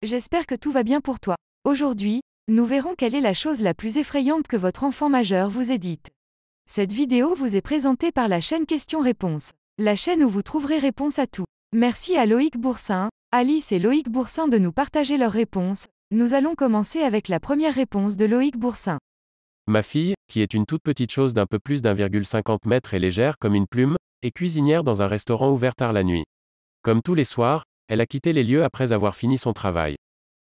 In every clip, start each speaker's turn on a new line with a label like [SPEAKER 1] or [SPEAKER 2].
[SPEAKER 1] J'espère que tout va bien pour toi. Aujourd'hui, nous verrons quelle est la chose la plus effrayante que votre enfant majeur vous ait dite. Cette vidéo vous est présentée par la chaîne Questions-Réponses, la chaîne où vous trouverez réponse à tout. Merci à Loïc Boursin, Alice et Loïc Boursin de nous partager leurs réponses. Nous allons commencer avec la première réponse de Loïc Boursin.
[SPEAKER 2] Ma fille, qui est une toute petite chose d'un peu plus d'1,50 m et légère comme une plume, est cuisinière dans un restaurant ouvert tard la nuit. Comme tous les soirs, elle a quitté les lieux après avoir fini son travail.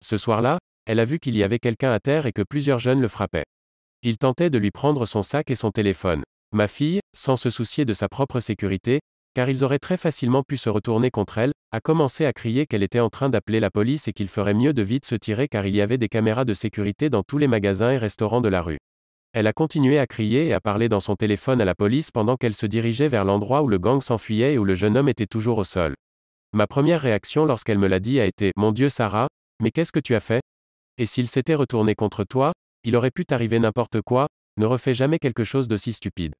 [SPEAKER 2] Ce soir-là, elle a vu qu'il y avait quelqu'un à terre et que plusieurs jeunes le frappaient. Ils tentaient de lui prendre son sac et son téléphone. Ma fille, sans se soucier de sa propre sécurité, car ils auraient très facilement pu se retourner contre elle, a commencé à crier qu'elle était en train d'appeler la police et qu'il ferait mieux de vite se tirer car il y avait des caméras de sécurité dans tous les magasins et restaurants de la rue. Elle a continué à crier et à parler dans son téléphone à la police pendant qu'elle se dirigeait vers l'endroit où le gang s'enfuyait et où le jeune homme était toujours au sol. Ma première réaction lorsqu'elle me l'a dit a été « Mon Dieu Sarah, mais qu'est-ce que tu as fait? Et s'il s'était retourné contre toi, il aurait pu t'arriver n'importe quoi, ne refais jamais quelque chose d'aussi stupide. »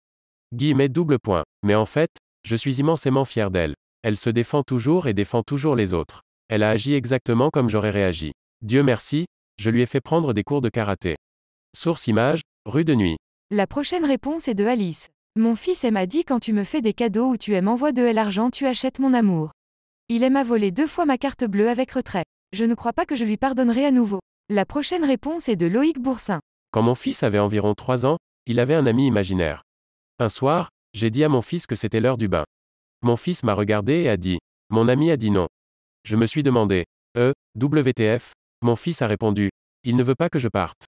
[SPEAKER 2] Double point. Mais en fait, je suis immensément fier d'elle. Elle se défend toujours et défend toujours les autres. Elle a agi exactement comme j'aurais réagi. Dieu merci, je lui ai fait prendre des cours de karaté. Source image, rue de nuit.
[SPEAKER 1] La prochaine réponse est de Alice. Mon fils m'a dit quand tu me fais des cadeaux ou tu m'envoies de l'argent tu achètes mon amour. Il m'a volé 2 fois ma carte bleue avec retrait. Je ne crois pas que je lui pardonnerai à nouveau. La prochaine réponse est de Loïc Boursin.
[SPEAKER 2] Quand mon fils avait environ 3 ans, il avait un ami imaginaire. Un soir, j'ai dit à mon fils que c'était l'heure du bain. Mon fils m'a regardé et a dit. Mon ami a dit non. Je me suis demandé. WTF? Mon fils a répondu. Il ne veut pas que je parte.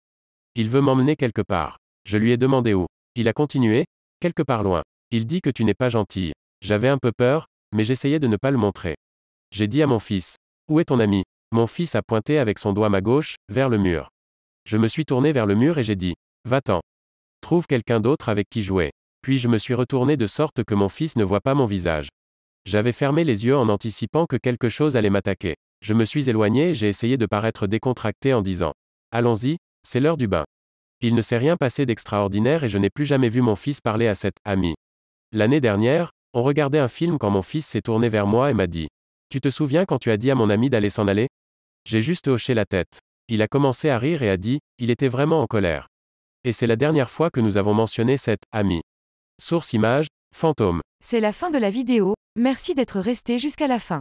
[SPEAKER 2] Il veut m'emmener quelque part. Je lui ai demandé où. Il a continué. Quelque part loin. Il dit que tu n'es pas gentille. J'avais un peu peur, mais j'essayais de ne pas le montrer. J'ai dit à mon fils. Où est ton ami? Mon fils a pointé avec son doigt ma gauche, vers le mur. Je me suis tourné vers le mur et j'ai dit. Va-t'en. Trouve quelqu'un d'autre avec qui jouer. Puis je me suis retourné de sorte que mon fils ne voit pas mon visage. J'avais fermé les yeux en anticipant que quelque chose allait m'attaquer. Je me suis éloigné et j'ai essayé de paraître décontracté en disant. Allons-y, c'est l'heure du bain. Il ne s'est rien passé d'extraordinaire et je n'ai plus jamais vu mon fils parler à cet ami. L'année dernière, on regardait un film quand mon fils s'est tourné vers moi et m'a dit. Tu te souviens quand tu as dit à mon ami d'aller s'en aller? J'ai juste hoché la tête. Il a commencé à rire et a dit, il était vraiment en colère. Et c'est la dernière fois que nous avons mentionné cet ami. Source image, fantôme.
[SPEAKER 1] C'est la fin de la vidéo, merci d'être resté jusqu'à la fin.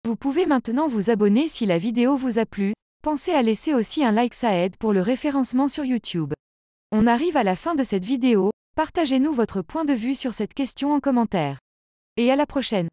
[SPEAKER 1] Vous pouvez maintenant vous abonner si la vidéo vous a plu, pensez à laisser aussi un like, ça aide pour le référencement sur YouTube. On arrive à la fin de cette vidéo, partagez-nous votre point de vue sur cette question en commentaire. Et à la prochaine.